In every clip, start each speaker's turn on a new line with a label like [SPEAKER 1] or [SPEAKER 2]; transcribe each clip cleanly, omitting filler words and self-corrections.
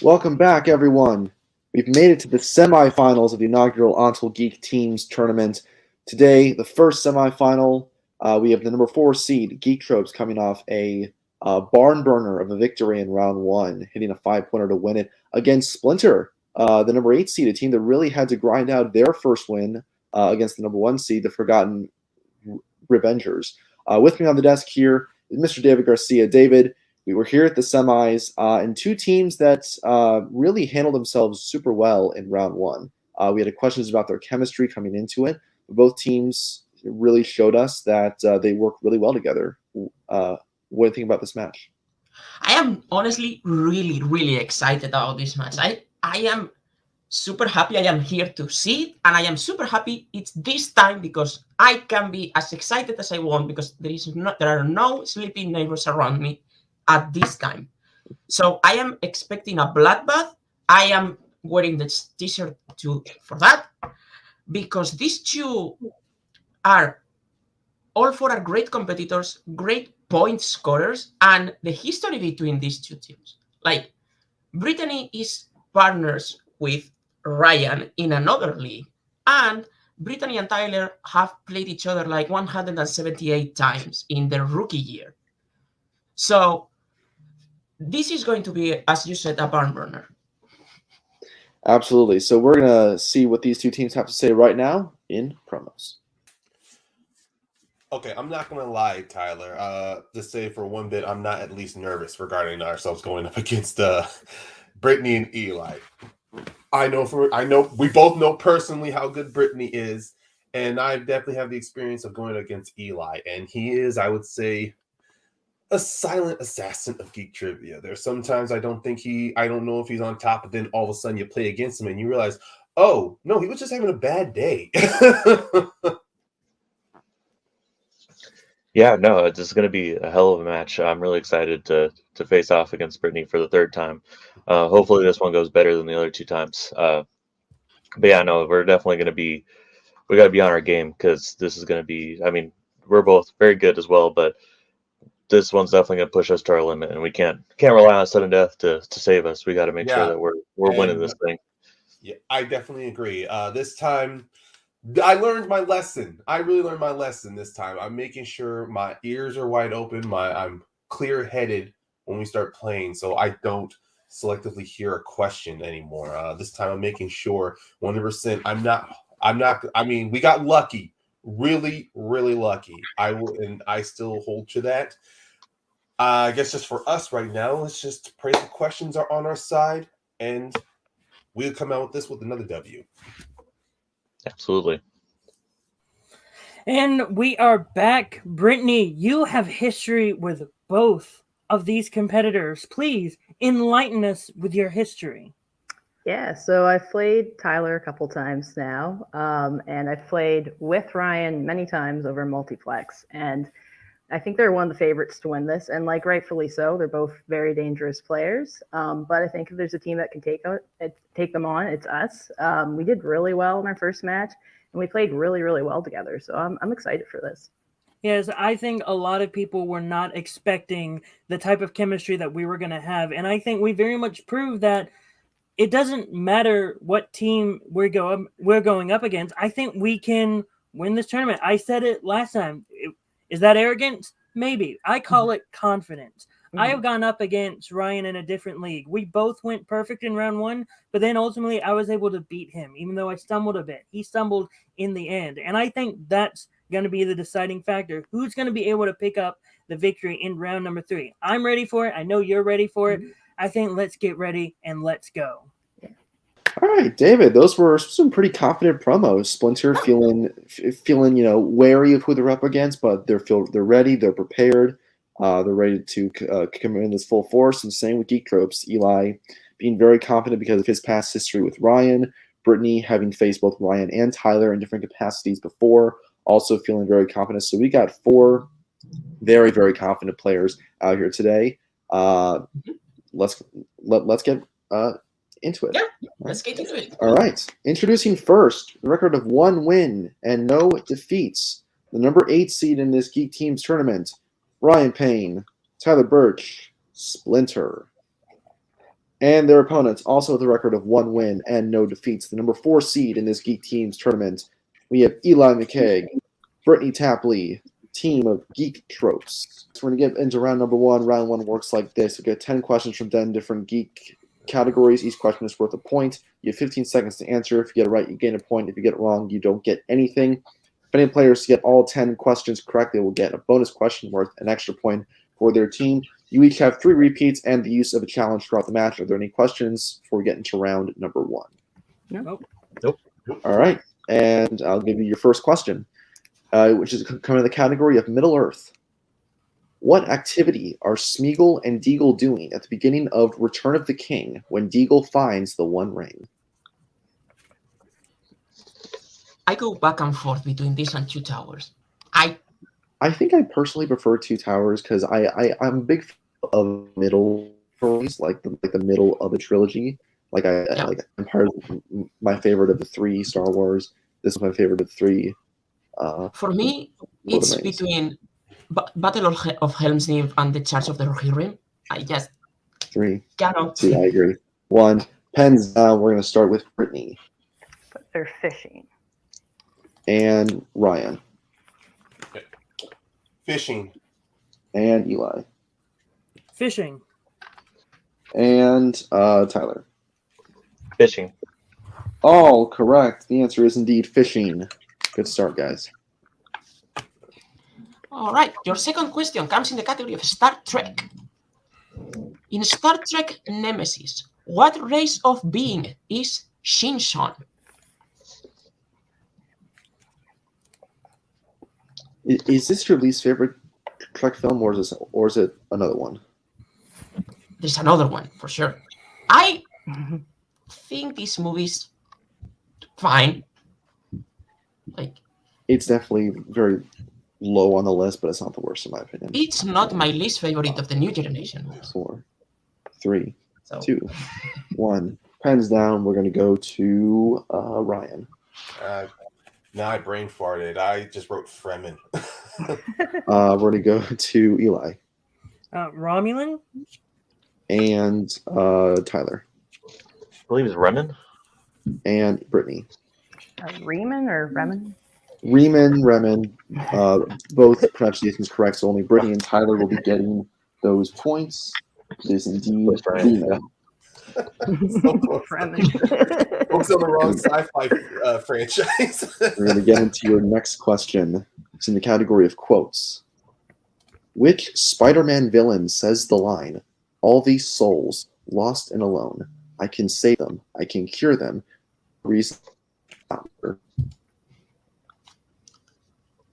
[SPEAKER 1] Welcome back, everyone. We've made it to the semifinals of the inaugural ONTL Geek Teams Tournament. Today, the first semifinal, we have the number 4 seed, Geek Tropes, coming off a barn burner of a victory in round 1, hitting a 5-pointer to win it against Splinter, the number 8 seed, a team that really had to grind out their first win against the number 1 seed, the Forgotten Revengers. With me on the desk here is Mr. David Garcia. David, we were here at the semis, and two teams that really handled themselves super well in round 1. We had questions about their chemistry coming into it. Both teams really showed us that they work really well together. What do you think about this match?
[SPEAKER 2] I am honestly really excited about this match. I am super happy I am here to see it, and I am super happy it's this time because I can be as excited as I want because there are no sleeping neighbors around me at this time. So I am expecting a bloodbath. I am wearing the t-shirt for that because these two are all four are great competitors, great point scorers, and the history between these two teams. Like, Brittany is partners with Ryan in another league, and Brittany and Tyler have played each other like 178 times in their rookie year. So this is going to be, as you said, a barn burner.
[SPEAKER 1] Absolutely. So we're going to see what these two teams have to say right now in promos.
[SPEAKER 3] Okay, I'm not going to lie, Tyler. To say for one bit, I'm not at least nervous regarding ourselves going up against Brittany and Eli. I know we both know personally how good Brittany is, and I definitely have the experience of going against Eli, and he is, I would say, a silent assassin of geek trivia. There's sometimes I don't know if he's on top, but then all of a sudden you play against him and you realize, oh, no, he was just having a bad day.
[SPEAKER 4] Yeah, no, this is going to be a hell of a match. I'm really excited to face off against Brittany for the third time. Hopefully this one goes better than the other two times. But yeah, no, we got to be on our game because this is going to be, I mean, we're both very good as well, but this one's definitely going to push us to our limit, and we can't rely on sudden death to save us. We got to make sure that we're winning this thing.
[SPEAKER 3] Yeah, I definitely agree. This time, I learned my lesson. I really learned my lesson this time. I'm making sure my ears are wide open. I'm clear-headed when we start playing, so I don't selectively hear a question anymore. This time, I'm making sure 100%. I'm not. I mean, we got lucky, really lucky. I still hold to that. I guess just for us right now, let's just pray the questions are on our side, and we'll come out with another W.
[SPEAKER 4] Absolutely.
[SPEAKER 5] And we are back. Brittany, you have history with both of these competitors. Please enlighten us with your history.
[SPEAKER 6] Yeah, so I've played Tyler a couple times now, and I've played with Ryan many times over multiplex, and I think they're one of the favorites to win this, and like rightfully so. They're both very dangerous players, but I think if there's a team that can take them on, it's us. We did really well in our first match, and we played really well together, so I'm excited for this.
[SPEAKER 5] Yes, I think a lot of people were not expecting the type of chemistry that we were going to have, and I think we very much proved that it doesn't matter what team we're going up against. I think we can win this tournament. I said it last time. Is that arrogance? Maybe. I call it confidence. I have gone up against Ryan in a different league. We both went perfect in round 1, but then ultimately I was able to beat him, even though I stumbled a bit. He stumbled in the end. And I think that's going to be the deciding factor. Who's going to be able to pick up the victory in round number 3? I'm ready for it. I know you're ready for it. I think let's get ready and let's go.
[SPEAKER 1] All right, David, those were some pretty confident promos. Splinter feeling wary of who they're up against, but they're ready, they're prepared, they're ready to come in this full force. And same with Geek Tropes. Eli being very confident because of his past history with Ryan. Brittany having faced both Ryan and Tyler in different capacities before, also feeling very confident. So we got 4 very confident players out here today. Let's get into it.
[SPEAKER 2] Yeah, let's get into it.
[SPEAKER 1] All right. Introducing first, the record of 1 win and no defeats. the number 8 seed in this Geek Teams tournament, Ryan Payne, Tyler Birch, Splinter. And their opponents, also with a record of 1 win and no defeats, the number 4 seed in this Geek Teams tournament, we have Eli McKeag, Brittany Tapley, team of Geek Tropes. So we're going to get into round number 1. Round 1 works like this. You get 10 questions from 10 different geek categories. Each question is worth a point. You have 15 seconds to answer. If you get it right, you gain a point. If you get it wrong, you don't get anything. If any players get all 10 questions correct, they will get a bonus question worth an extra point for their team. You each have 3 repeats and the use of a challenge throughout the match. Are there any questions before we get into round number 1?
[SPEAKER 5] Nope.
[SPEAKER 1] All right. And I'll give you your first question, which is coming in the category of Middle Earth. What activity are Smeagol and Deagle doing at the beginning of Return of the King when Deagle finds the One Ring?
[SPEAKER 2] I go back and forth between this and Two Towers.
[SPEAKER 1] I think I personally prefer Two Towers because I'm a big fan of middle stories, like the middle of a trilogy. Like Empire is my favorite of the 3 Star Wars. This is my favorite of the 3.
[SPEAKER 2] For me,
[SPEAKER 1] Lord of
[SPEAKER 2] it's
[SPEAKER 1] the Rings.
[SPEAKER 2] between Battle of Helm's Deep and the Charge of the Rohirrim. I just
[SPEAKER 1] 3,
[SPEAKER 2] cannot.
[SPEAKER 1] 2, I agree. 1, pens down. We're going to start with Brittany
[SPEAKER 6] But they're fishing.
[SPEAKER 1] and Ryan
[SPEAKER 3] Fishing.
[SPEAKER 1] and Eli
[SPEAKER 5] Fishing.
[SPEAKER 1] and Tyler.
[SPEAKER 4] Fishing.
[SPEAKER 1] All correct. The answer is indeed fishing. Good start, guys.
[SPEAKER 2] All right, your second question comes in the category of Star Trek. In Star Trek Nemesis, what race of being is Shinson?
[SPEAKER 1] Is this your least favorite Trek film, or is it another one?
[SPEAKER 2] There's another one for sure. I think this movie's fine. Like,
[SPEAKER 1] It's definitely very low on the list, but it's not the worst in my opinion.
[SPEAKER 2] it's not my least favorite of the new generation movies.
[SPEAKER 1] 4, 3,
[SPEAKER 2] So
[SPEAKER 1] 2, 1. Pens down. We're going to go to Ryan.
[SPEAKER 3] Now I brain farted. I just wrote Fremen.
[SPEAKER 1] We're going to go to Eli
[SPEAKER 5] Romulan.
[SPEAKER 1] and Tyler
[SPEAKER 4] I believe it's Remen.
[SPEAKER 1] and Brittany.
[SPEAKER 6] Riemann or Remen?
[SPEAKER 1] Remen. Both pronunciations correct, so only Brittany and Tyler will be getting those points. It is indeed Riemann.
[SPEAKER 3] So close.
[SPEAKER 6] Fremen.
[SPEAKER 3] Focus on the wrong sci-fi franchise.
[SPEAKER 1] We're going to get into your next question. It's in the category of quotes. Which Spider-Man villain says the line, "All these souls, lost and alone, I can save them, I can cure them, reason."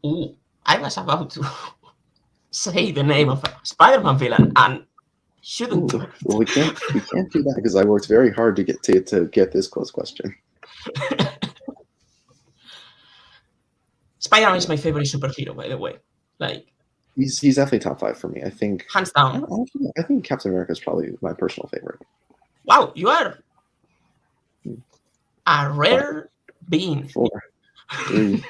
[SPEAKER 2] ooh, I was about to say the name of a Spider-Man villain and shouldn't do
[SPEAKER 1] Well, we can't do that because I worked very hard to get this close question.
[SPEAKER 2] Spider-Man is my favorite superhero, by the way. Like,
[SPEAKER 1] He's definitely top 5 for me. I think
[SPEAKER 2] hands down.
[SPEAKER 1] I think Captain America is probably my personal favorite.
[SPEAKER 2] Wow, you are a rare being.
[SPEAKER 1] 4, 3,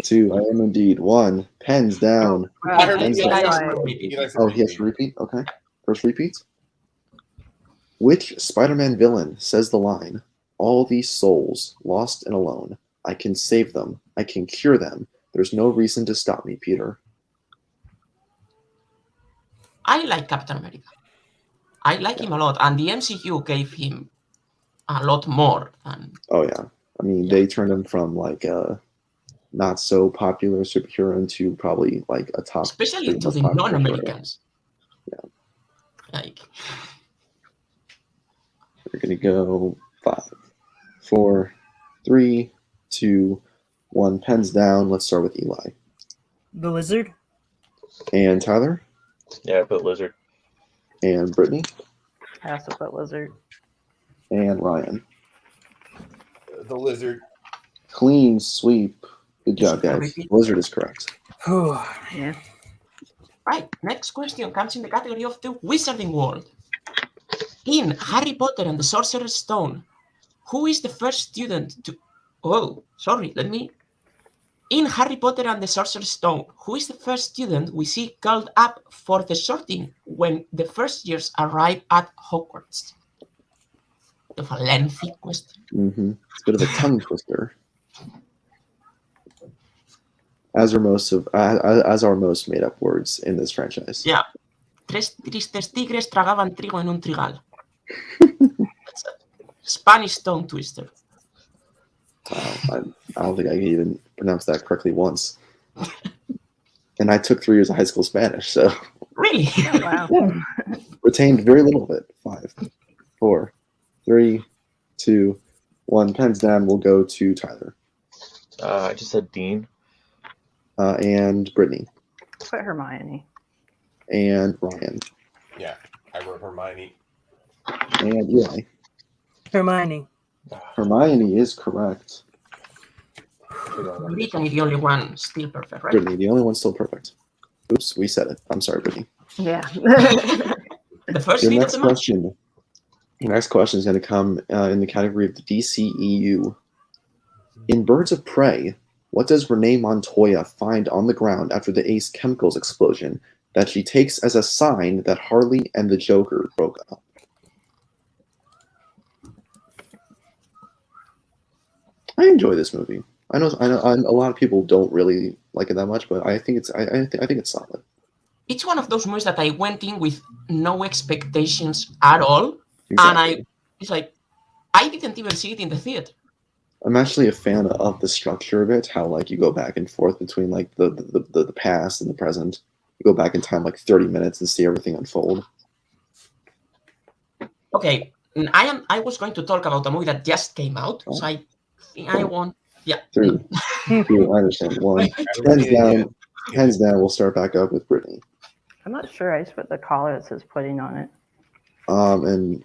[SPEAKER 1] 2. I am indeed 1. Pens down.
[SPEAKER 3] I heard
[SPEAKER 1] Pens
[SPEAKER 3] you
[SPEAKER 1] down.
[SPEAKER 3] guys-
[SPEAKER 1] Oh, he has to repeat? Okay. First repeat. Which Spider-Man villain says the line, "All these souls, lost and alone, I can save them, I can cure them, there's no reason to stop me, Peter"?
[SPEAKER 2] I like Captain America. I like him a lot, and the MCU gave him a lot more than.
[SPEAKER 1] Oh, yeah. I mean, they turned him from like a not so popular superhero into probably like a top.
[SPEAKER 2] Especially
[SPEAKER 1] 3
[SPEAKER 2] to
[SPEAKER 1] most
[SPEAKER 2] the
[SPEAKER 1] popular
[SPEAKER 2] non-Americans.
[SPEAKER 1] Yeah.
[SPEAKER 2] Like,
[SPEAKER 1] We're going to go 5, 4, 3, 2, 1. Pens down. Let's start with Eli.
[SPEAKER 5] The Lizard.
[SPEAKER 1] And Tyler.
[SPEAKER 4] Yeah, I put Lizard.
[SPEAKER 1] And Brittany.
[SPEAKER 6] I also put lizard.
[SPEAKER 1] And Ryan.
[SPEAKER 3] The lizard.
[SPEAKER 1] Clean sweep. Good job, guys.
[SPEAKER 2] Repeat.
[SPEAKER 1] Lizard is correct.
[SPEAKER 6] Yeah.
[SPEAKER 2] right, next question comes in the category of the wizarding world. In Harry Potter and the Sorcerer's Stone, who is the first student to... Oh, sorry, let me In Harry Potter and the Sorcerer's Stone, who is the first student we see called up for the sorting when the first years arrive at Hogwarts? Of a lengthy question.
[SPEAKER 1] It's a bit of a tongue twister. As are most made-up words in this franchise.
[SPEAKER 2] Yeah. Tres tristes tigres tragaban trigo en un trigal. That's a Spanish tongue twister.
[SPEAKER 1] I don't think I can even pronounce that correctly once. And I took 3 years of high school Spanish, so
[SPEAKER 2] Really?
[SPEAKER 6] Wow.
[SPEAKER 1] retained very little of it. 5, 4, 3, 2, 1. Pens down. We'll go to Tyler.
[SPEAKER 4] I just said Dean.
[SPEAKER 1] And Brittany.
[SPEAKER 6] Put Hermione.
[SPEAKER 1] And Ryan.
[SPEAKER 3] Yeah, I wrote Hermione.
[SPEAKER 1] And Eli.
[SPEAKER 5] Hermione.
[SPEAKER 1] Hermione is correct.
[SPEAKER 2] Brittany, the only one still perfect, right?
[SPEAKER 1] Brittany, the only one still perfect. Oops, we said it. I'm sorry, Brittany.
[SPEAKER 6] Yeah.
[SPEAKER 2] The first
[SPEAKER 1] Your
[SPEAKER 2] lead of
[SPEAKER 1] next
[SPEAKER 2] the match.
[SPEAKER 1] question. Your next question is going to come in the category of the DCEU. In Birds of Prey, what does Renee Montoya find on the ground after the Ace Chemicals explosion that she takes as a sign that Harley and the Joker broke up? I enjoy this movie. I know a lot of people don't really like it that much, but I think it's solid.
[SPEAKER 2] It's one of those movies that I went in with no expectations at all,
[SPEAKER 1] Exactly.
[SPEAKER 2] and it's like I didn't even see it in the theater.
[SPEAKER 1] I'm actually a fan of the structure of it, how like you go back and forth between like the past and the present. You go back in time like 30 minutes and see everything unfold.
[SPEAKER 2] Okay, I was going to talk about a movie that just came out, so I think I won't. Yeah.
[SPEAKER 1] 3, 2, I understand. 1. Hands down, we'll start back up with Brittany.
[SPEAKER 6] I'm not sure. I just put the collar that says pudding on it.
[SPEAKER 1] And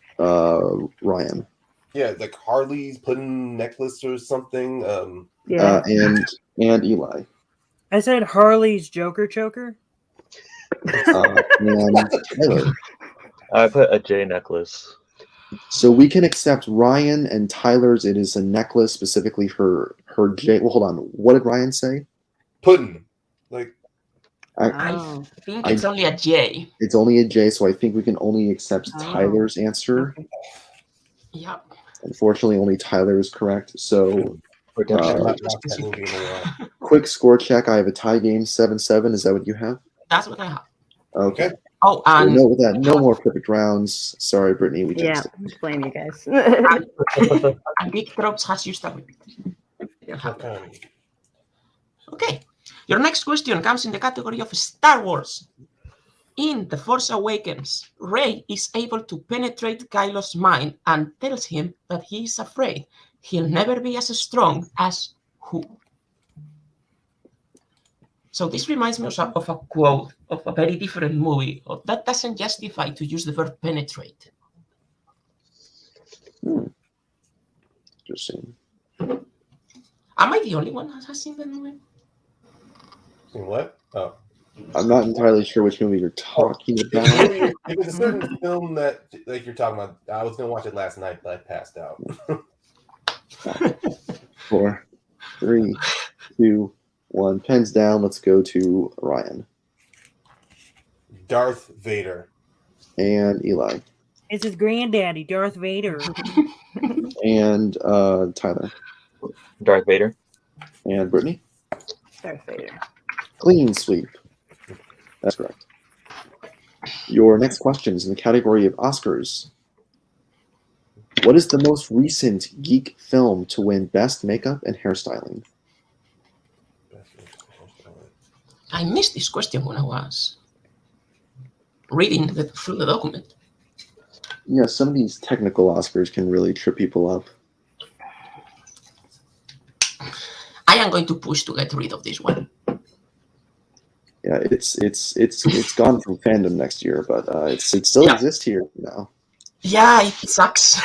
[SPEAKER 1] Ryan.
[SPEAKER 3] Yeah, like Harley's pudding necklace or something.
[SPEAKER 6] Yeah.
[SPEAKER 1] And Eli.
[SPEAKER 5] I said Harley's Joker choker.
[SPEAKER 1] And Tyler.
[SPEAKER 4] I put a J necklace.
[SPEAKER 1] So we can accept Ryan and Tyler's. It is a necklace specifically for her J. Well, hold on. What did Ryan say?
[SPEAKER 3] Pudding. Like
[SPEAKER 6] Oh.
[SPEAKER 2] I think it's only a J.
[SPEAKER 1] It's only a J, so I think we can only accept Tyler's answer.
[SPEAKER 6] Okay.
[SPEAKER 2] Yeah.
[SPEAKER 1] Unfortunately, only Tyler is correct. So
[SPEAKER 3] I've not watched that movie in a while.
[SPEAKER 1] quick score check. I have a tie game 7-7. Is that what you have?
[SPEAKER 2] That's what I have.
[SPEAKER 1] Okay.
[SPEAKER 2] Oh,
[SPEAKER 1] So
[SPEAKER 2] and
[SPEAKER 1] no more perfect rounds. Sorry, Brittany. We
[SPEAKER 6] Yeah.
[SPEAKER 1] jinxed it.
[SPEAKER 6] Blame you guys.
[SPEAKER 2] and Geek Tropes has used that repeat.
[SPEAKER 3] Okay.
[SPEAKER 2] Okay. Your next question comes in the category of Star Wars. In The Force Awakens, Rey is able to penetrate Kylo's mind and tells him that he is afraid he'll never be as strong as who? So this reminds me of a quote of a very different movie. That doesn't justify to use the verb penetrate.
[SPEAKER 1] Interesting.
[SPEAKER 2] Am I the only one that has seen the movie?
[SPEAKER 3] Seen what? Oh.
[SPEAKER 1] I'm not entirely sure which movie you're talking about.
[SPEAKER 3] It was a certain film that like you're talking about. I was gonna watch it last night, but I passed out.
[SPEAKER 1] 4, 3, 2, 1. Pens down. Let's go to Ryan
[SPEAKER 3] Darth Vader.
[SPEAKER 1] and Eli
[SPEAKER 5] It's his granddaddy, Darth Vader.
[SPEAKER 1] and Tyler
[SPEAKER 4] Darth Vader.
[SPEAKER 1] and Brittany.
[SPEAKER 6] Darth Vader.
[SPEAKER 1] Clean sweep. That's correct. Your next question is in the category of Oscars. What is the most recent geek film to win Best Makeup and Hairstyling?
[SPEAKER 2] I missed this question when I was reading through the document.
[SPEAKER 1] Yeah, some of these technical Oscars can really trip people up.
[SPEAKER 2] I am going to push to get rid of this one.
[SPEAKER 1] Yeah, it's gone from fandom next year, but it still exists here now.
[SPEAKER 2] Yeah, it sucks.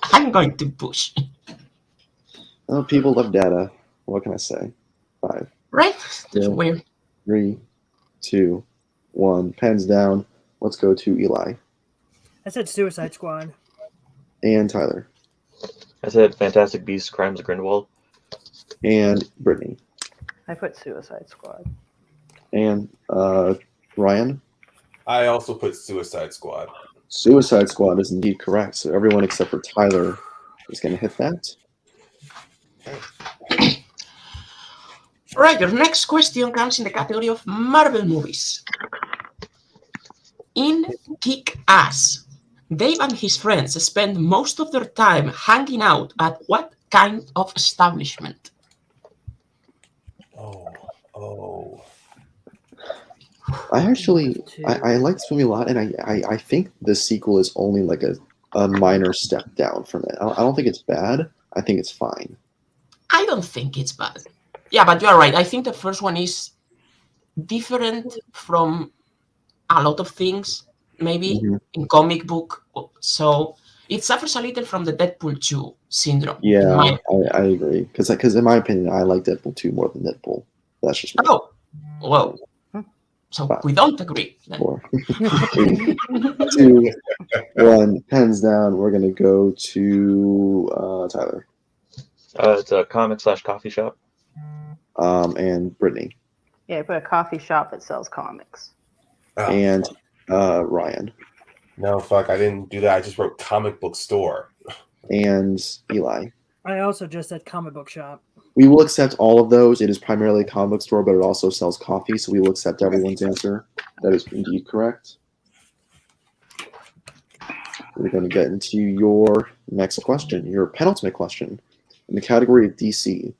[SPEAKER 2] I'm going to push.
[SPEAKER 1] Oh, people love data. What can I say? 5,
[SPEAKER 2] Right? That's
[SPEAKER 1] Yeah.
[SPEAKER 2] weird.
[SPEAKER 1] 3, 2, 1. Pens down. Let's go to Eli
[SPEAKER 5] I said Suicide Squad.
[SPEAKER 1] and Tyler
[SPEAKER 4] I said Fantastic Beasts: Crimes of Grindelwald.
[SPEAKER 1] and Brittany.
[SPEAKER 6] I put Suicide Squad.
[SPEAKER 1] And Ryan?
[SPEAKER 3] I also put Suicide Squad.
[SPEAKER 1] Suicide Squad is indeed correct. So everyone except for Tyler is going to hit that.
[SPEAKER 2] All right, your next question comes in the category of Marvel movies. In Kick-Ass, Dave and his friends spend most of their time hanging out at what kind of establishment?
[SPEAKER 3] Oh.
[SPEAKER 1] I like this movie a lot, and I think the sequel is only like a minor step down from it. I don't think it's bad. I think it's fine.
[SPEAKER 2] I don't think it's bad. Yeah, but you're right. I think the first one is different from a lot of things, maybe in comic book. So it suffers a little from the Deadpool 2 syndrome.
[SPEAKER 1] Yeah, I agree. Because in my opinion, I like Deadpool 2 more than Deadpool. That's just me.
[SPEAKER 2] Oh, well. So we don't agree.
[SPEAKER 1] 4, 3, 2, 1. Pens down. We're going to go to Tyler.
[SPEAKER 4] It's a comic/coffee shop.
[SPEAKER 1] And Brittany.
[SPEAKER 6] Yeah, I put a coffee shop that sells comics.
[SPEAKER 1] And Ryan.
[SPEAKER 3] No, fuck, I didn't do that. I just wrote comic book store.
[SPEAKER 1] And Eli.
[SPEAKER 5] I also just said comic book shop.
[SPEAKER 1] We will accept all of those. It is primarily a comic book store, but it also sells coffee, so we will accept everyone's answer. That is indeed correct. We're going to get into your next question, your penultimate question, in the category of DC.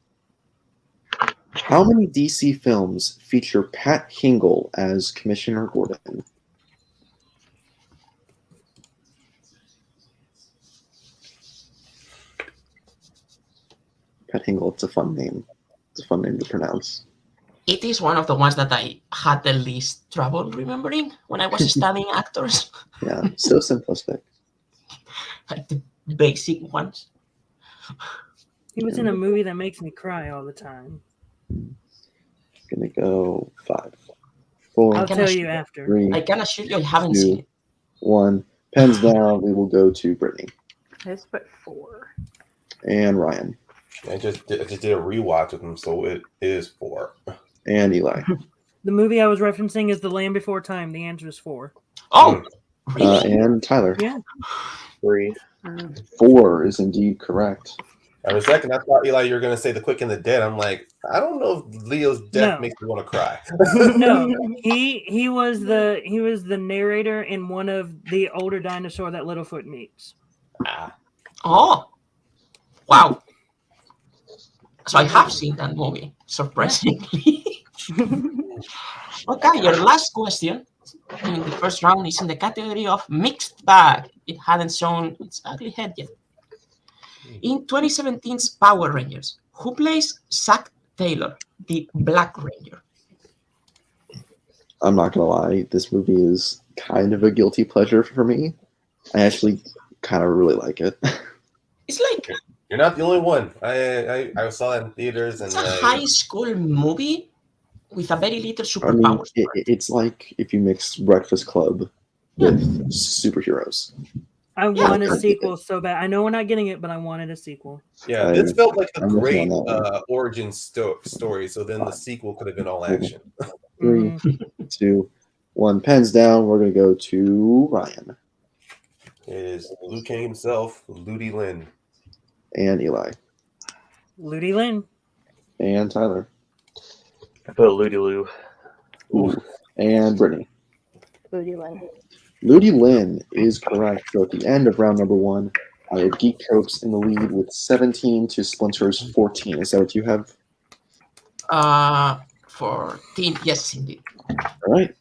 [SPEAKER 1] How many DC films feature Pat Hingle as Commissioner Gordon? Pat Hingle, it's a fun name. It's a fun name to pronounce.
[SPEAKER 2] It is one of the ones that I had the least trouble remembering when I was studying actors.
[SPEAKER 1] Yeah, so simplistic.
[SPEAKER 2] Like the basic ones.
[SPEAKER 5] He was in a movie that makes me cry all the time.
[SPEAKER 1] Gonna go 5, 4.
[SPEAKER 5] I'll tell you after.
[SPEAKER 1] 3,
[SPEAKER 2] I can assure you I haven't
[SPEAKER 1] 2,
[SPEAKER 2] seen it.
[SPEAKER 1] 1. Pens down. We will go to Brittany
[SPEAKER 6] I just put 4.
[SPEAKER 1] and Ryan
[SPEAKER 3] I just did a rewatch with them, so it is 4.
[SPEAKER 1] and Eli.
[SPEAKER 5] The movie I was referencing is The Land Before Time. The answer is 4.
[SPEAKER 2] Oh, really?
[SPEAKER 1] And Tyler.
[SPEAKER 5] Yeah.
[SPEAKER 4] 3.
[SPEAKER 1] 4 is indeed correct.
[SPEAKER 3] For a second, I thought, Eli, you were going to say The Quick and the Dead. I'm like, I don't know if Leo's death makes me want to cry.
[SPEAKER 5] No, he was the narrator in one of the older dinosaur that Littlefoot meets.
[SPEAKER 2] Oh, wow. So I have seen that movie, surprisingly. Okay, your last question in the first round is in the category of mixed bag. It hadn't shown its ugly head yet. In 2017's Power Rangers, who plays Zack Taylor, the Black Ranger?
[SPEAKER 1] I'm not gonna lie, this movie is kind of a guilty pleasure for me. I actually kind of really like it.
[SPEAKER 2] It's like
[SPEAKER 3] You're not the only one. I saw that in theaters, and
[SPEAKER 2] it's a high school movie with a very little
[SPEAKER 1] I mean,
[SPEAKER 2] superpowers.
[SPEAKER 1] it's like if you mix Breakfast Club with superheroes.
[SPEAKER 5] I want a sequel so bad. I know we're not getting it, but I wanted a sequel.
[SPEAKER 3] yeah, this felt like a
[SPEAKER 1] I'm with you
[SPEAKER 3] great
[SPEAKER 1] on that one.
[SPEAKER 3] origin story. So then the sequel could have been all action.
[SPEAKER 1] 3, 2, 1. Pens down. We're gonna go to Ryan
[SPEAKER 3] It is Liu Kang himself, Ludi Lin.
[SPEAKER 1] and Eli
[SPEAKER 5] Ludi Lin.
[SPEAKER 1] and Tyler.
[SPEAKER 4] I put Ludi Lou.
[SPEAKER 1] Ooh. And Brittany.
[SPEAKER 6] Ludi Lin.
[SPEAKER 1] Ludi Lin is correct. So at the end of round number 1, I have Geek Tropes in the lead with 17 to Splinter's 14. Is that what you have?
[SPEAKER 2] 14. Yes, indeed.
[SPEAKER 1] All right.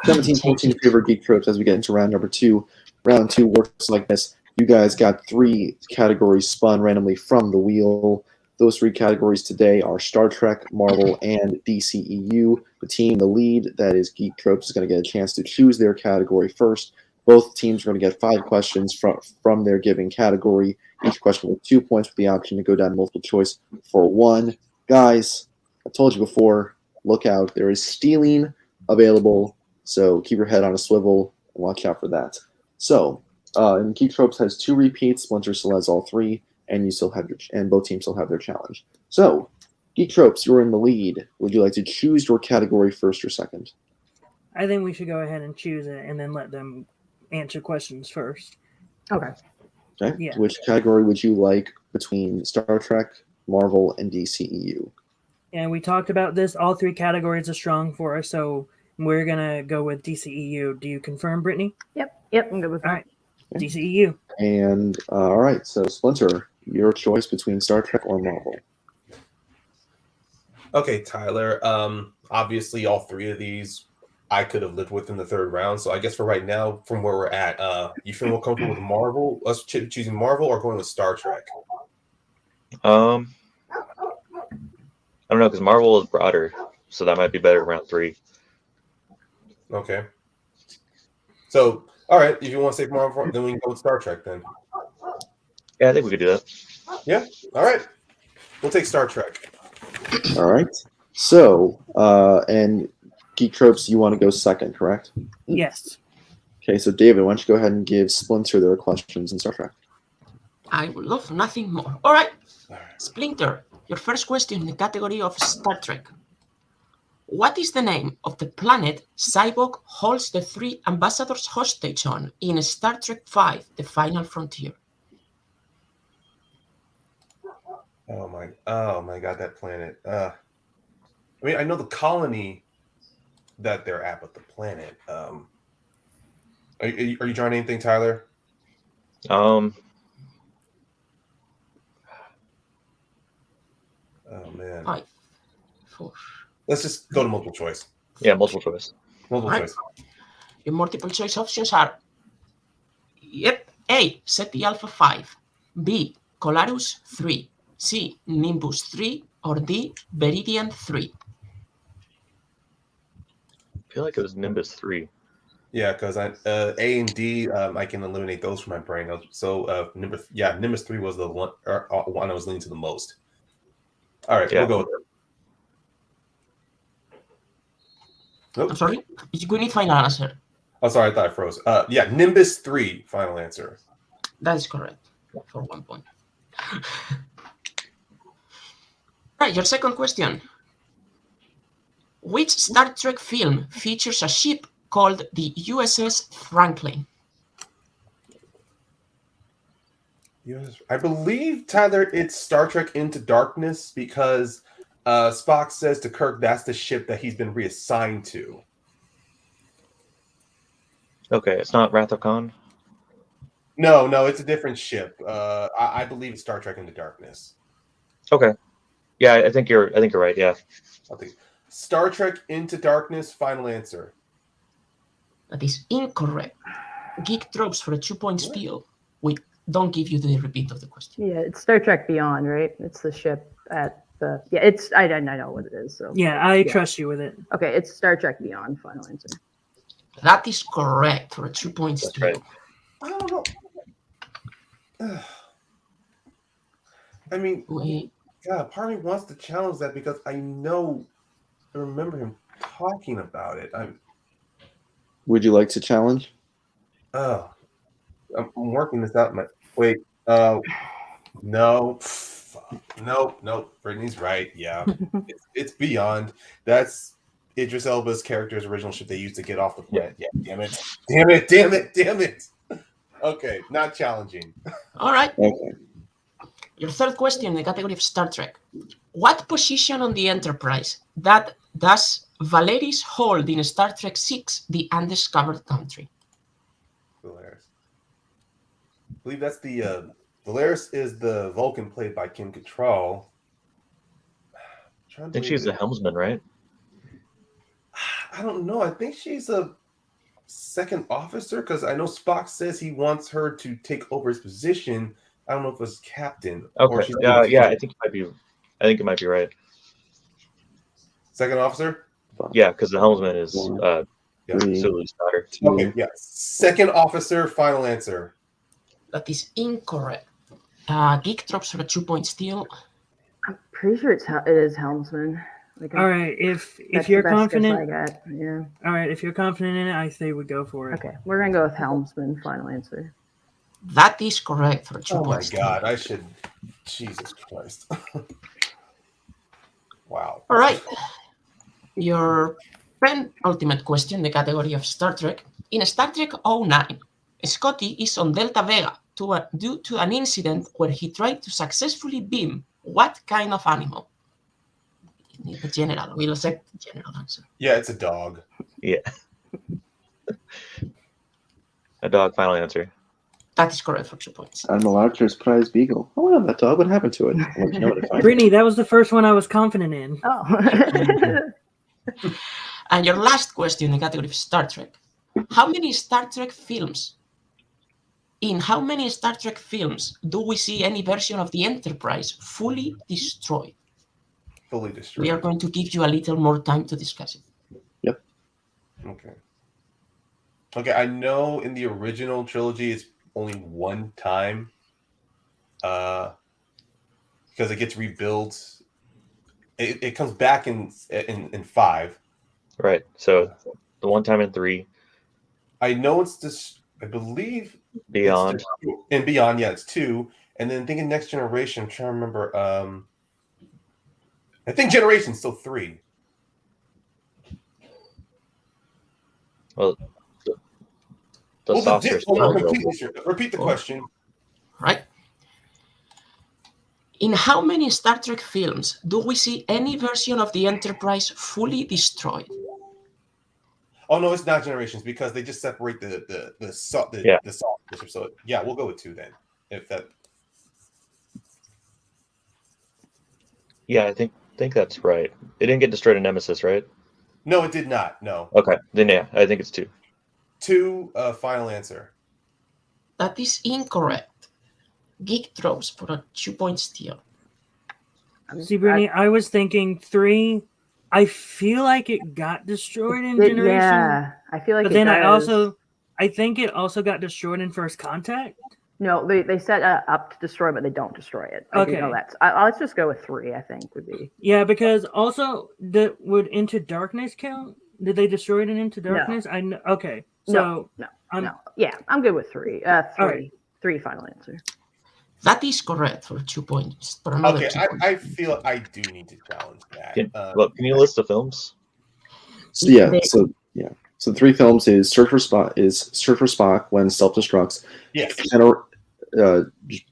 [SPEAKER 1] 17-14 in favor of Geek Tropes as we get into round number 2. Round 2 works like this. You guys got 3 categories spun randomly from the wheel. Those 3 categories today are Star Trek, Marvel, and DCEU. The team, the lead, that is Geek Tropes, is going to get a chance to choose their category first. Both teams are going to get 5 questions from their given category. Each question with 2 points with the option to go down multiple choice for 1. Guys, I told you before, look out. There is stealing available, so keep your head on a swivel and watch out for that. So, and Geek Tropes has 2 repeats. Splinter still has all 3. And you still have and both teams still have their challenge. So, Geek Tropes, you're in the lead. Would you like to choose your category first or second?
[SPEAKER 5] I think we should go ahead and choose it and then let them answer questions first.
[SPEAKER 6] Okay.
[SPEAKER 1] Okay.
[SPEAKER 5] Yeah.
[SPEAKER 1] Which category would you like between Star Trek, Marvel, and DCEU?
[SPEAKER 5] And we talked about this. All three categories are strong for us, so we're going to go with DCEU. Do you confirm, Brittany?
[SPEAKER 6] Yep, I'm good with that.
[SPEAKER 5] All right. DCEU.
[SPEAKER 1] And all right, so Splinter, your choice between Star Trek or Marvel.
[SPEAKER 3] Okay, Tyler. Obviously, all three of these I could have lived with in the third round. So I guess for right now, from where we're at, you feel more comfortable with Marvel? Us choosing Marvel or going with Star Trek?
[SPEAKER 4] I don't know, because Marvel is broader, so that might be better in round 3.
[SPEAKER 3] Okay. So, all right, if you want to say Marvel, then we can go with Star Trek then.
[SPEAKER 4] Yeah, I think we could do that.
[SPEAKER 3] Yeah. All right. We'll take Star Trek.
[SPEAKER 1] All right. So, and Geek Tropes, you want to go second, correct?
[SPEAKER 5] Yes.
[SPEAKER 1] Okay, so David, why don't you go ahead and give Splinter their questions in Star Trek?
[SPEAKER 2] I would love nothing more. All right,
[SPEAKER 3] All right.
[SPEAKER 2] Splinter, your first question in the category of Star Trek. What is the name of the planet Cyborg holds the 3 ambassadors hostage on in Star Trek V, The Final Frontier?
[SPEAKER 3] Oh my God, that planet. I mean, I know the colony that they're at, but the planet. Are you trying anything, Tyler? Oh man.
[SPEAKER 2] 5, 4.
[SPEAKER 3] Let's just go to multiple choice.
[SPEAKER 4] Yeah, multiple choice.
[SPEAKER 3] Multiple
[SPEAKER 2] Right.
[SPEAKER 3] choice.
[SPEAKER 2] Your multiple choice options are A, SETI Alpha 5, B, Colarus 3, C, Nimbus 3, or D, Veridian 3.
[SPEAKER 4] I feel like it was Nimbus 3.
[SPEAKER 3] Yeah, because A and D, I can eliminate those from my brain. So Nimbus 3 was the one I was leaning to the most. All right,
[SPEAKER 4] Yeah.
[SPEAKER 3] we'll go with it. Nope.
[SPEAKER 2] I'm sorry? We need final answer.
[SPEAKER 3] Oh, sorry, I thought I froze. Yeah, Nimbus 3, final answer.
[SPEAKER 2] That is correct for 1 point. Right, your second question. Which Star Trek film features a ship called the USS Franklin?
[SPEAKER 3] Yes, I believe, Tyler, it's Star Trek Into Darkness because Spock says to Kirk that's the ship that he's been reassigned to.
[SPEAKER 4] Okay, it's not Wrath of Khan?
[SPEAKER 3] No, it's a different ship. I believe it's Star Trek Into Darkness.
[SPEAKER 4] Okay. Yeah, I think you're right, yeah.
[SPEAKER 3] I think Star Trek Into Darkness, final answer.
[SPEAKER 2] That is incorrect. Geek Tropes for a 2-point steal. We don't give you the repeat of the question.
[SPEAKER 6] Yeah, it's Star Trek Beyond, right? It's the ship at the. Yeah, it's. I know what it is. So.
[SPEAKER 5] Yeah, I trust you with it.
[SPEAKER 6] Okay, it's Star Trek Beyond. Final answer.
[SPEAKER 2] That is correct for a 2-point
[SPEAKER 4] That's
[SPEAKER 2] steal.
[SPEAKER 4] right.
[SPEAKER 3] I don't know. I mean, God, part of me wants to challenge that because I remember him talking about it.
[SPEAKER 1] Would you like to challenge?
[SPEAKER 3] I'm working this out. Wait. No. Nope. Brittany's right. Yeah. it's Beyond. That's Idris Elba's character's original ship they used to get off the planet. Yeah. Damn it. Okay. Not challenging.
[SPEAKER 2] All right.
[SPEAKER 1] Okay.
[SPEAKER 2] Your third question in the category of Star Trek. What position on the Enterprise does Valeris hold in Star Trek VI, The Undiscovered Country?
[SPEAKER 3] Valeris. I believe that's the Valeris is the Vulcan played by Kim Cattrall.
[SPEAKER 4] I think she's the helmsman, right?
[SPEAKER 3] I don't know. I think she's a second officer because I know Spock says he wants her to take over his position. I don't know if it's captain or
[SPEAKER 4] Okay.
[SPEAKER 3] she's
[SPEAKER 4] Yeah, I think it might be right.
[SPEAKER 3] second officer.
[SPEAKER 4] Yeah, because the helmsman is
[SPEAKER 3] Yeah.
[SPEAKER 4] Sulu's daughter.
[SPEAKER 3] Okay, yeah. Second officer, final answer.
[SPEAKER 2] That is incorrect. Geek Tropes for a 2-point steal.
[SPEAKER 6] I'm pretty sure it is helmsman.
[SPEAKER 5] All right, if
[SPEAKER 6] that's
[SPEAKER 5] you're
[SPEAKER 6] the best guess
[SPEAKER 5] confident,
[SPEAKER 6] I got. Yeah.
[SPEAKER 5] all right, if you're confident in it, I say we go for it.
[SPEAKER 6] Okay, we're gonna go with helmsman. Final answer.
[SPEAKER 2] That is correct for a
[SPEAKER 3] Oh my
[SPEAKER 2] 2-point steal.
[SPEAKER 3] God, I should. Jesus Christ. Wow.
[SPEAKER 2] All right. Your penultimate question in the category of Star Trek. In Star Trek 09, Scotty is on Delta Vega due to an incident where he tried to successfully beam what kind of animal? The general. We'll accept the general answer.
[SPEAKER 3] Yeah, it's a dog.
[SPEAKER 4] Yeah. A dog. Final answer.
[SPEAKER 2] That is correct for 2 points.
[SPEAKER 1] Animal Archer's prize beagle. Oh, yeah, that dog. What happened to it? I'll let you know what I find.
[SPEAKER 5] Brittany, that was the first one I was confident in.
[SPEAKER 6] Oh.
[SPEAKER 2] And your last question in the category of Star Trek. How many Star Trek films? In how many Star Trek films do we see any version of the Enterprise fully destroyed?
[SPEAKER 3] Fully destroyed.
[SPEAKER 2] We are going to give you a little more time to discuss it.
[SPEAKER 1] Yep.
[SPEAKER 3] Okay. Okay, I know in the original trilogy it's only one time. Because it gets rebuilt. It comes back in 5.
[SPEAKER 4] Right. So the one time in 3.
[SPEAKER 3] I know it's this. I believe
[SPEAKER 4] Beyond.
[SPEAKER 3] And Beyond, yeah, it's 2. And then thinking Next Generation, I'm trying to remember. I think Generation's still 3.
[SPEAKER 4] Well, the saucer.
[SPEAKER 3] Repeat the question.
[SPEAKER 2] Right? In how many Star Trek films do we see any version of the Enterprise fully destroyed?
[SPEAKER 3] Oh no, it's not Generations because they just separate the saucer. So yeah, we'll go with 2 then. If that.
[SPEAKER 4] Yeah, I think that's right. It didn't get destroyed in Nemesis, right?
[SPEAKER 3] No, it did not. No.
[SPEAKER 4] Okay, then yeah, I think it's 2.
[SPEAKER 3] 2. Final answer.
[SPEAKER 2] That is incorrect. Geek Tropes for a 2-point steal.
[SPEAKER 5] See, Brittany, I was thinking 3. I feel like it got destroyed in Generation.
[SPEAKER 6] Yeah, I feel like.
[SPEAKER 5] But then I think it also got destroyed in First Contact.
[SPEAKER 6] No, they set up to destroy, but they don't destroy it. I do know that. Let's just go with 3. I think would be.
[SPEAKER 5] Yeah, because also would Into Darkness count? Did they destroy it in Into Darkness?
[SPEAKER 6] No.
[SPEAKER 5] Okay. So
[SPEAKER 6] no. Yeah, I'm good with 3. 3.
[SPEAKER 5] Right.
[SPEAKER 6] 3 final answer.
[SPEAKER 2] That is correct for 2 points. For another
[SPEAKER 3] Okay,
[SPEAKER 2] 2 points.
[SPEAKER 3] I feel I do need to challenge that.
[SPEAKER 4] Can you list the films?
[SPEAKER 1] So the 3 films is Search for Spock when self-destructs.
[SPEAKER 3] Yes.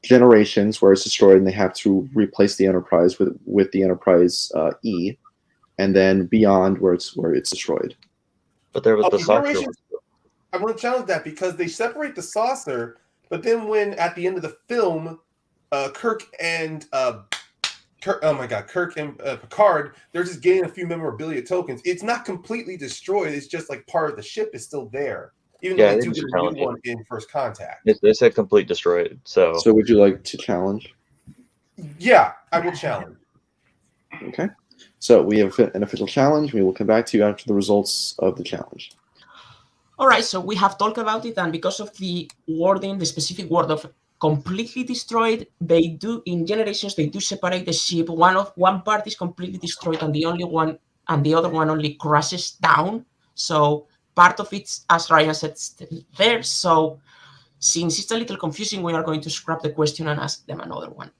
[SPEAKER 1] Generations where it's destroyed and they have to replace the Enterprise with the Enterprise E, and then Beyond where it's destroyed.
[SPEAKER 4] But there was the saucer.
[SPEAKER 3] I want to challenge that because they separate the saucer, but then when at the end of the film, Kirk and Picard, they're just getting a few memorabilia tokens. It's not completely destroyed. It's just like part of the ship is still there. Even though they do get a new one in First Contact.
[SPEAKER 4] They said complete destroyed. So
[SPEAKER 1] would you like to challenge?
[SPEAKER 3] Yeah, I will challenge.
[SPEAKER 1] Okay. So we have an official challenge. We will come back to you after the results of the challenge.
[SPEAKER 2] All right, so we have talked about it, and because of the wording, the specific word of completely destroyed, they do in Generations they do separate the ship. One part is completely destroyed, and the other one only crashes down. So part of it, as Ryan said, is still there. So since it's a little confusing, we are going to scrap the question and ask them another one.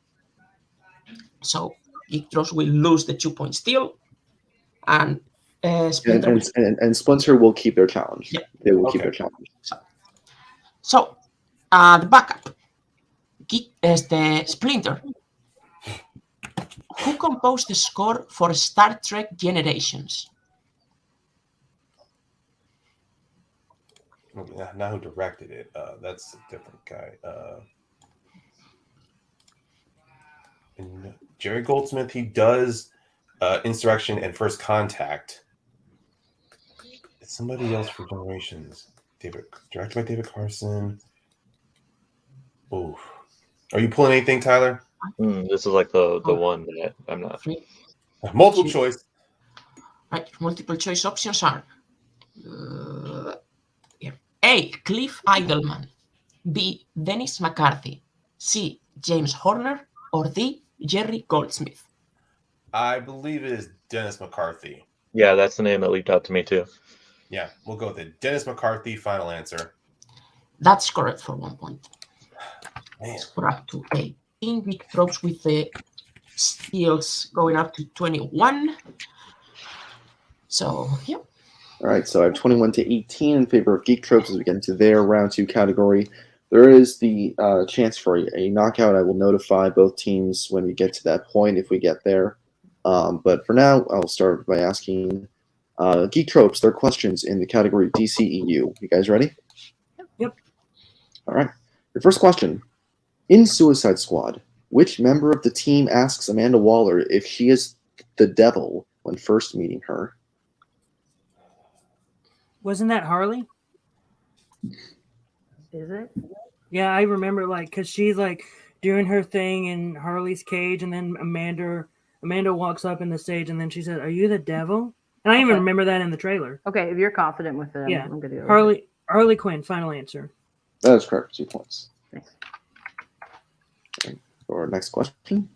[SPEAKER 2] So Geek Tropes will lose the 2-point steal, and Splinter
[SPEAKER 1] and Splinter will keep their challenge.
[SPEAKER 2] Yeah.
[SPEAKER 1] They will keep their challenge.
[SPEAKER 2] So the backup. Splinter. Who composed the score for Star Trek Generations?
[SPEAKER 3] Not who directed it. That's a different guy. And Jerry Goldsmith, he does Insurrection and First Contact. It's somebody else for Generations. Directed by David Carson. Ooh. Are you pulling anything, Tyler?
[SPEAKER 4] this is like the one that I'm not.
[SPEAKER 3] Multiple choice.
[SPEAKER 2] Right, multiple choice options are A. Cliff Eidelman, B. Dennis McCarthy, C. James Horner, or D. Jerry Goldsmith.
[SPEAKER 3] I believe it is Dennis McCarthy.
[SPEAKER 4] Yeah, that's the name that leaped out to me too.
[SPEAKER 3] Yeah, we'll go with it. Dennis McCarthy, final answer.
[SPEAKER 2] That's correct for 1 point.
[SPEAKER 3] Man.
[SPEAKER 2] We're up to 8. Geek Tropes with the steals going up to 21. So, yeah.
[SPEAKER 1] All right, so I have 21 to 18 in favor of Geek Tropes as we get into their round 2 category. There is the chance for a knockout. I will notify both teams when we get to that point if we get there. But for now, I'll start by asking Geek Tropes their questions in the category DCEU. You guys ready?
[SPEAKER 5] Yep.
[SPEAKER 1] All right. Your first question. In Suicide Squad, which member of the team asks Amanda Waller if she is the devil when first meeting her?
[SPEAKER 5] Wasn't that Harley?
[SPEAKER 6] Is it?
[SPEAKER 5] Yeah, I remember, like, because she's like doing her thing in Harley's cage, and then Amanda walks up in the stage, and then she said, "Are you the devil?" And I even remember that in the trailer.
[SPEAKER 6] Okay, if you're confident with it,
[SPEAKER 5] Yeah.
[SPEAKER 6] I'm going to go with it.
[SPEAKER 5] Harley Quinn. Final answer.
[SPEAKER 1] That is correct. 2 points.
[SPEAKER 6] Thanks.
[SPEAKER 1] For our next question.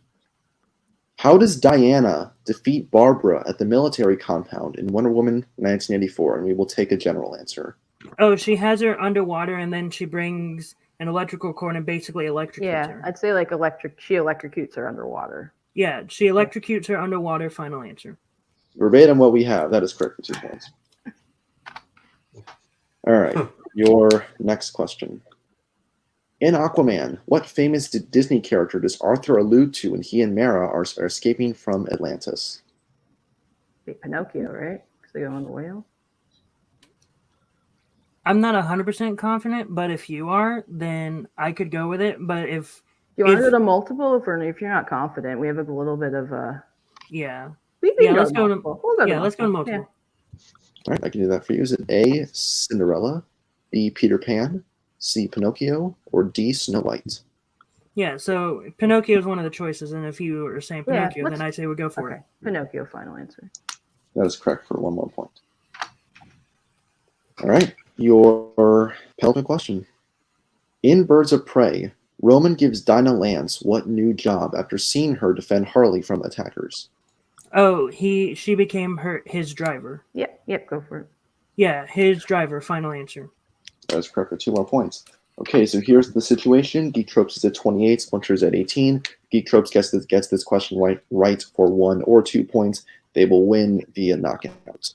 [SPEAKER 1] How does Diana defeat Barbara at the military compound in Wonder Woman 1984? And we will take a general answer.
[SPEAKER 5] Oh, she has her underwater, and then she brings an electrical cord and basically electrocutes her.
[SPEAKER 6] I'd say like she electrocutes her underwater.
[SPEAKER 5] Yeah, she electrocutes her underwater. Final answer.
[SPEAKER 1] Verbatim what we have. That is correct for 2 points. All right. Your next question. In Aquaman, what famous Disney character does Arthur allude to when he and Mara are escaping from Atlantis?
[SPEAKER 6] Pinocchio, right? Because they go on the whale.
[SPEAKER 5] I'm not 100% confident, but if you are, then I could go with it. But if
[SPEAKER 6] you want to go to multiple, if you're not confident, we have a little bit of a.
[SPEAKER 5] Yeah.
[SPEAKER 6] Let's go to multiple.
[SPEAKER 5] Let's go to multiple.
[SPEAKER 6] Yeah.
[SPEAKER 1] All right, I can do that for you. Is it A, Cinderella, B, Peter Pan, C, Pinocchio, or D, Snow White?
[SPEAKER 5] Yeah, so Pinocchio is one of the choices, and if you are saying Pinocchio, then I say we go for it.
[SPEAKER 6] Pinocchio, final answer.
[SPEAKER 1] That is correct for 1 more point. All right, your penultimate question. In Birds of Prey, Roman gives Dinah Lance what new job after seeing her defend Harley from attackers?
[SPEAKER 5] Oh, she became his driver.
[SPEAKER 6] Yep, go for it.
[SPEAKER 5] Yeah, his driver, final answer.
[SPEAKER 1] That is correct for 2 more points. Okay, so here's the situation. Geek Tropes is at 28, Splinter is at 18. Geek Tropes gets this question right for 1 or 2 points. They will win via knockout.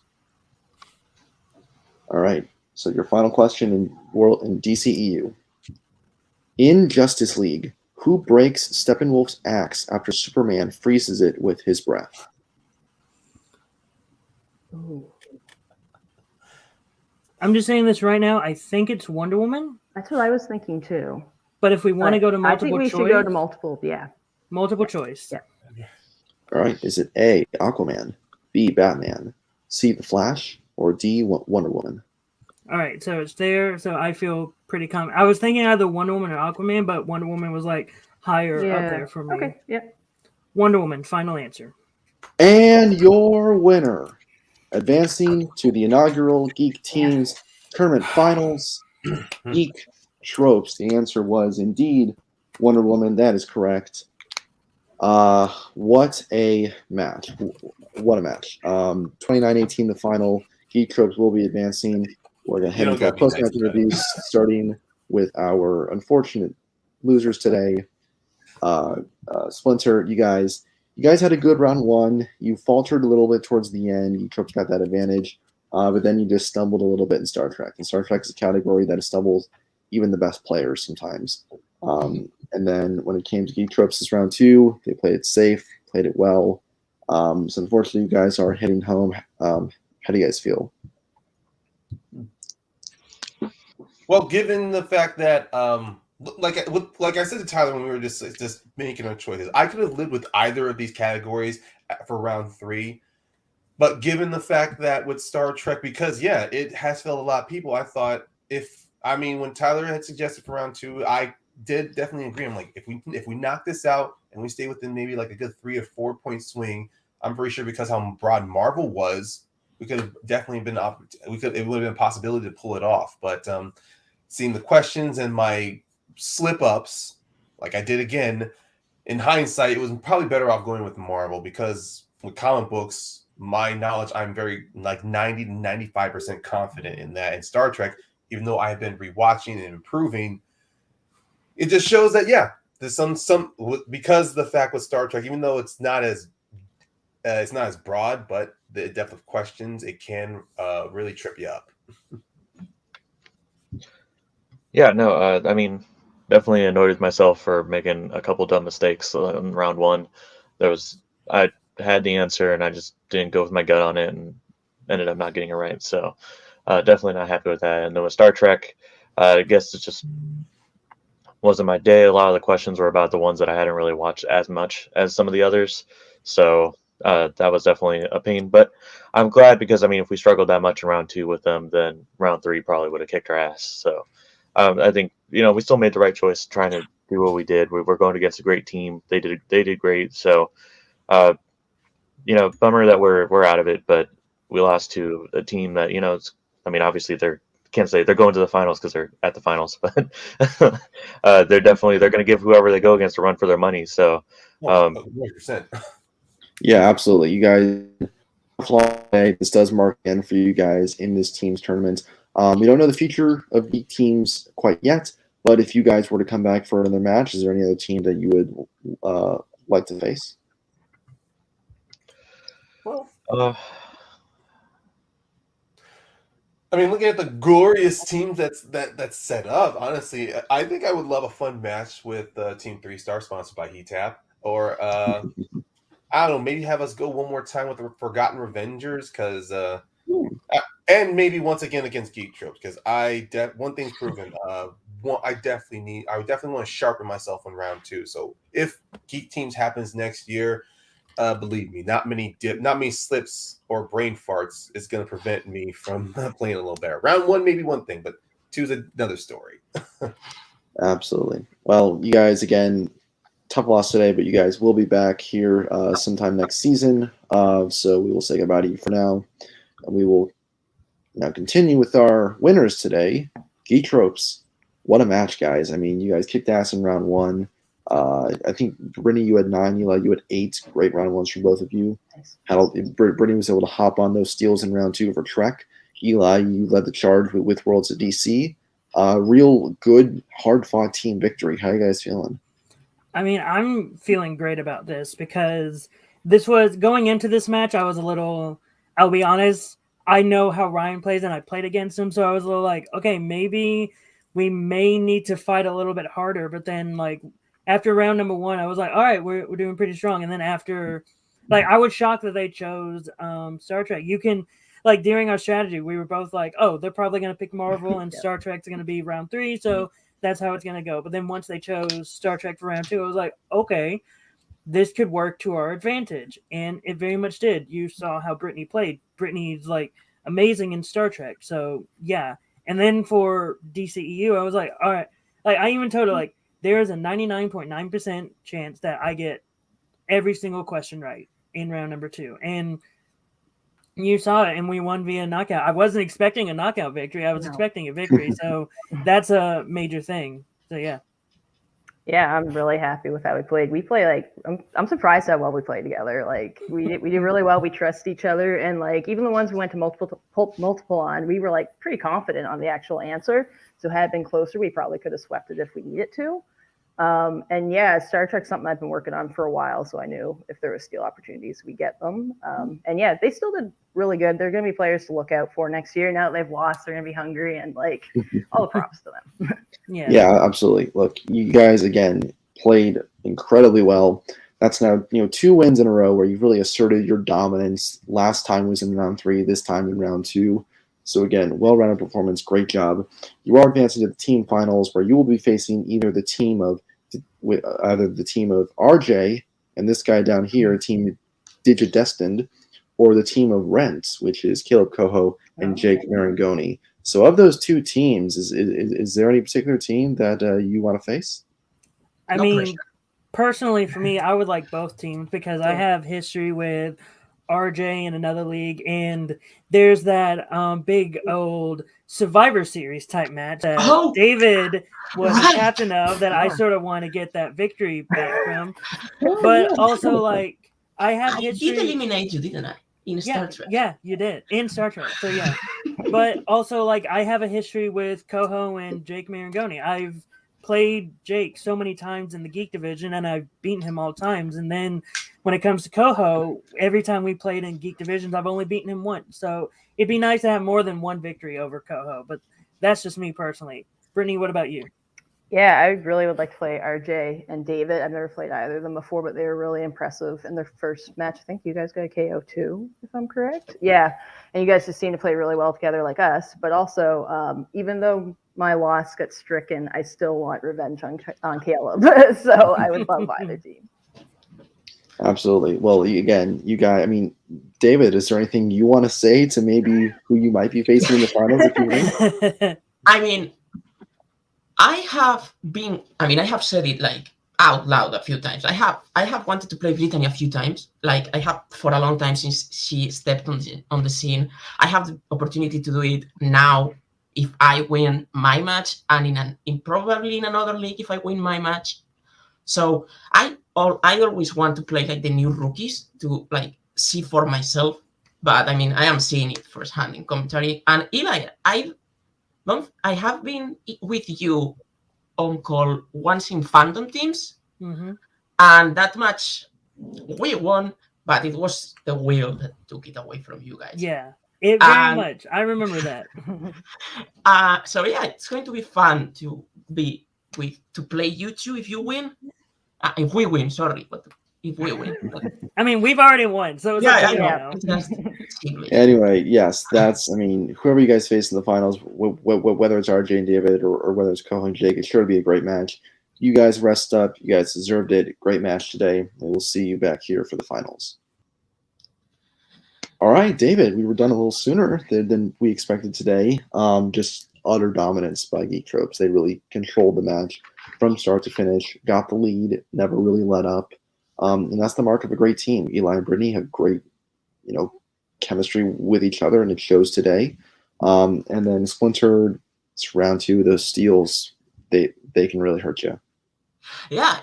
[SPEAKER 1] All right, so your final question in DCEU. In Justice League, who breaks Steppenwolf's axe after Superman freezes it with his breath?
[SPEAKER 6] Ooh.
[SPEAKER 5] I'm just saying this right now. I think it's Wonder Woman.
[SPEAKER 6] That's what I was thinking too.
[SPEAKER 5] But if we want to go to multiple choice,
[SPEAKER 6] I think we should go to multiple. Yeah.
[SPEAKER 5] Multiple choice.
[SPEAKER 6] Yeah.
[SPEAKER 1] All right. Is it A, Aquaman, B, Batman, C, The Flash, or D, Wonder Woman?
[SPEAKER 5] All right. So it's there. So I feel pretty confident. I was thinking either Wonder Woman or Aquaman, but Wonder Woman was like higher up there for me.
[SPEAKER 6] Okay. Yeah.
[SPEAKER 5] Wonder Woman. Final answer.
[SPEAKER 1] And your winner, advancing to the inaugural Geek Teams Tournament Finals, Geek Tropes. The answer was indeed Wonder Woman. That is correct. What a match. What a match. 29-18, the final. Geek Tropes will be advancing. We're going to head into our post-match interviews, starting with our unfortunate losers today. Splinter, you guys had a good round 1. You faltered a little bit towards the end. Geek Tropes got that advantage. But then you just stumbled a little bit in Star Trek. And Star Trek is a category that stumbles even the best players sometimes. And then when it came to Geek Tropes this round 2, they played it safe, played it well. So unfortunately, you guys are heading home. How do you guys feel?
[SPEAKER 3] Well, given the fact that, like I said to Tyler when we were just making our choices, I could have lived with either of these categories for round 3. But given the fact that with Star Trek, because it has failed a lot of people, I thought when Tyler had suggested for round 2, I did definitely agree. I'm like, if we knock this out and we stay within maybe like a good 3 or 4 point swing, I'm pretty sure because how broad Marvel was, we could have definitely been it would have been a possibility to pull it off. But seeing the questions and my slip ups, like I did again, in hindsight, it was probably better off going with Marvel because with comic books, my knowledge, I'm very like 90 to 95% confident in that. In Star Trek, even though I have been rewatching and improving, it just shows that there's some because the fact with Star Trek, even though it's not as broad, but the depth of questions, it can really trip you up.
[SPEAKER 4] Yeah, no, I mean, definitely annoyed with myself for making a couple dumb mistakes in round one. I had the answer and I just didn't go with my gut on it and ended up not getting it right. So definitely not happy with that. And then with Star Trek, I guess it just wasn't my day. A lot of the questions were about the ones that I hadn't really watched as much as some of the others. So that was definitely a pain. But I'm glad because, I mean, if we struggled that much in round two with them, then round three probably would have kicked our ass. So I think, we still made the right choice trying to do what we did. We were going against a great team. They did great. So, bummer that we're out of it, but we lost to a team that, obviously can't say they're going to the finals because they're at the finals, but they're going to give whoever they go against a run for their money. So,
[SPEAKER 3] 100%.
[SPEAKER 1] Yeah, absolutely. You guys, this does mark the end for you guys in this team's tournament. We don't know the future of Geek teams quite yet, but if you guys were to come back for another match, is there any other team that you would like to face?
[SPEAKER 3] Well, I mean, looking at the glorious teams that's set up, honestly, I think I would love a fun match with Team 3 Star sponsored by HeatTap, or I don't know, maybe have us go one more time with the Forgotten Revengers, because and maybe once again against Geek Tropes, because one thing's proven, I would definitely want to sharpen myself in round two. So if Geek Teams happens next year, believe me, not many slips or brain farts is going to prevent me from playing a little better. Round one, maybe one thing, but two's another story.
[SPEAKER 1] Absolutely. Well, you guys, again, tough loss today, but you guys will be back here sometime next season. So we will say goodbye to you for now. And we will now continue with our winners today, Geek Tropes. What a match, guys. I mean, you guys kicked ass in round one. I think, Brittany, you had 9. Eli, you had 8. Great round ones from both of you.
[SPEAKER 6] Nice.
[SPEAKER 1] Brittany was able to hop on those steals in round 2 for Trek. Eli, you led the charge with Worlds at DC. Real good, hard-fought team victory. How are you guys feeling?
[SPEAKER 5] I mean, I'm feeling great about this because this was going into this match. I was a little, I'll be honest, I know how Ryan plays and I played against him. So I was a little like, okay, maybe we may need to fight a little bit harder. But then, like, after round number 1, I was like, all right, we're doing pretty strong. And then after, like, I was shocked that they chose Star Trek. You can, like, during our strategy, we were both like, oh, they're probably going to pick Marvel and Star Trek's going to be round 3. So that's how it's going to go. But then once they chose Star Trek for round 2, I was like, okay, this could work to our advantage. And it very much did. You saw how Brittany played. Brittany's, like, amazing in Star Trek. So, yeah. And then for DCEU, I was like, all right. Like, I even told her, like, there is a 99.9% chance that I get every single question right in round number 2. And you saw it, and we won via knockout. I wasn't expecting a knockout victory. I was expecting a victory. So that's a major thing. So, yeah.
[SPEAKER 6] Yeah, I'm really happy with how we played. We play like I'm surprised how well we played together. Like we did really well. We trust each other, and like even the ones we went to multiple on, we were like pretty confident on the actual answer. So had it been closer, we probably could have swept it if we needed to. And yeah, Star Trek's something I've been working on for a while, so I knew if there were steal opportunities, we get them. And yeah, they still did really good. They're going to be players to look out for next year. Now that they've lost, they're going to be hungry, and like all the props to them.
[SPEAKER 1] Yeah, absolutely. Look, you guys again played incredibly well. That's now 2 wins in a row where you've really asserted your dominance. Last time was in round 3, this time in round 2. So again, well-rounded performance, great job. You are advancing to the team finals where you will be facing either the team of RJ and this guy down here, Team Digidestined, or the team of Rent, which is Caleb Coho and Jake Marangoni. So of those 2 teams, is there any particular team that you want to face?
[SPEAKER 5] I mean, personally, for me, I would like both teams because I have history with RJ in another league, and there's that big old Survivor Series type match that David was the captain of that I sort of want to get that victory back from. But also, like, I have history.
[SPEAKER 2] I did eliminate you, didn't I? In Star Trek.
[SPEAKER 5] Yeah, you did. In Star Trek. So, yeah. But also, like, I have a history with Coho and Jake Marangoni. I've played Jake so many times in the Geek division, and I've beaten him all times. And then when it comes to Coho, every time we played in Geek divisions, I've only beaten him once. So it'd be nice to have more than one victory over Coho, but that's just me personally. Brittany, what about you?
[SPEAKER 6] Yeah, I really would like to play RJ and David. I've never played either of them before, but they were really impressive in their first match. I think you guys got a KO too, if I'm correct. Yeah, and you guys just seem to play really well together like us. But also, even though my loss got stricken, I still want revenge on Caleb. So I would love either team.
[SPEAKER 1] Absolutely. Well, again, you guys, I mean, David, is there anything you want to say to maybe who you might be facing in the finals if you win?
[SPEAKER 2] I mean, I have said it like out loud a few times. I have wanted to play Brittany a few times. Like I have for a long time since she stepped on the scene. I have the opportunity to do it now if I win my match, and probably in another league if I win my match. So I always want to play like the new rookies to like see for myself. But I mean, I am seeing it firsthand in commentary. And Eli, I have been with you on call once in fandom teams, and that match we won, but it was the wheel that took it away from you guys.
[SPEAKER 5] Yeah, it very much. I remember that.
[SPEAKER 2] So yeah, it's going to be fun to play you two if you win. If we win, sorry, but if we win.
[SPEAKER 5] I mean, we've already won, so it's
[SPEAKER 1] Anyway, yes, I mean, whoever you guys face in the finals, whether it's RJ and David or whether it's Coho and Jake, it's sure to be a great match. You guys rest up. You guys deserved it. Great match today. And we'll see you back here for the finals. All right, David, we were done a little sooner than we expected today. Just utter dominance by Geek Tropes. They really controlled the match from start to finish, got the lead, never really let up. And that's the mark of a great team. Eli and Brittany have great, chemistry with each other, and it shows today. And then Splinter, it's round two. Those steals, they can really hurt you.
[SPEAKER 2] Yeah,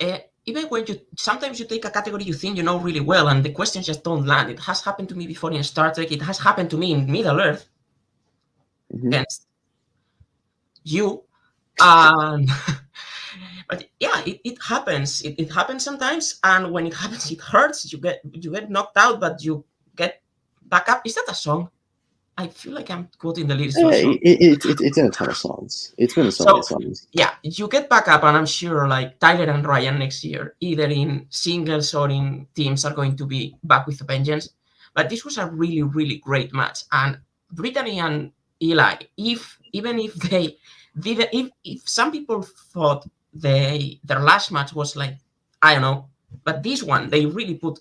[SPEAKER 2] even when sometimes you take a category you think you know really well, and the questions just don't land. It has happened to me before in Star Trek. It has happened to me in Middle Earth against you. But yeah, it happens. It happens sometimes, and when it happens, it hurts. You get knocked out, but you get back up. Is that a song? I feel like I'm quoting the lyrics.
[SPEAKER 1] It's in a ton of songs. It's been in so many songs.
[SPEAKER 2] Yeah, you get back up, and I'm sure like Tyler and Ryan next year, either in singles or in teams, are going to be back with a vengeance. But this was a really, really great match, and Brittany and Eli, if some people thought their last match was like, I don't know, but this one they really put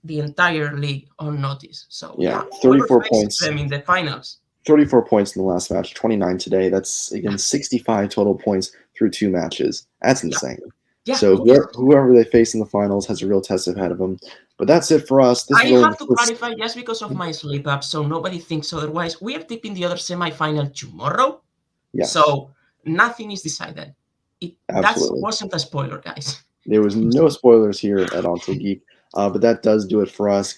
[SPEAKER 2] the entire league on notice. So
[SPEAKER 1] yeah, 34 points
[SPEAKER 2] them in the finals.
[SPEAKER 1] 34 points in the last match, 29 today. That's again 65 total points through 2 matches. That's insane. Yeah. So whoever they face in the finals has a real test ahead of them. But that's it for us.
[SPEAKER 2] I have to clarify just because of my slip up, so nobody thinks otherwise. We are tipping the other semifinal tomorrow. Yes. So nothing is decided. That wasn't a spoiler, guys.
[SPEAKER 1] There was no spoilers here at Untitled Geek, but that does do it for us.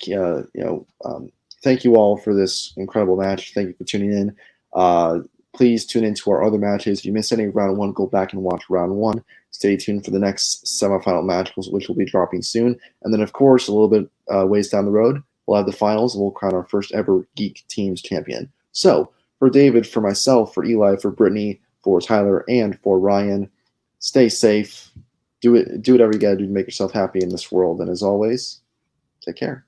[SPEAKER 1] Thank you all for this incredible match. Thank you for tuning in. Please tune into our other matches. If you missed any round 1, go back and watch round 1. Stay tuned for the next semifinal match, which will be dropping soon. And then, of course, a little bit ways down the road, we'll have the finals, and we'll crown our first ever Geek Teams champion. So, for David, for myself, for Eli, for Brittany, for Tyler, and for Ryan, stay safe. Do whatever you gotta do to make yourself happy in this world. And as always, take care.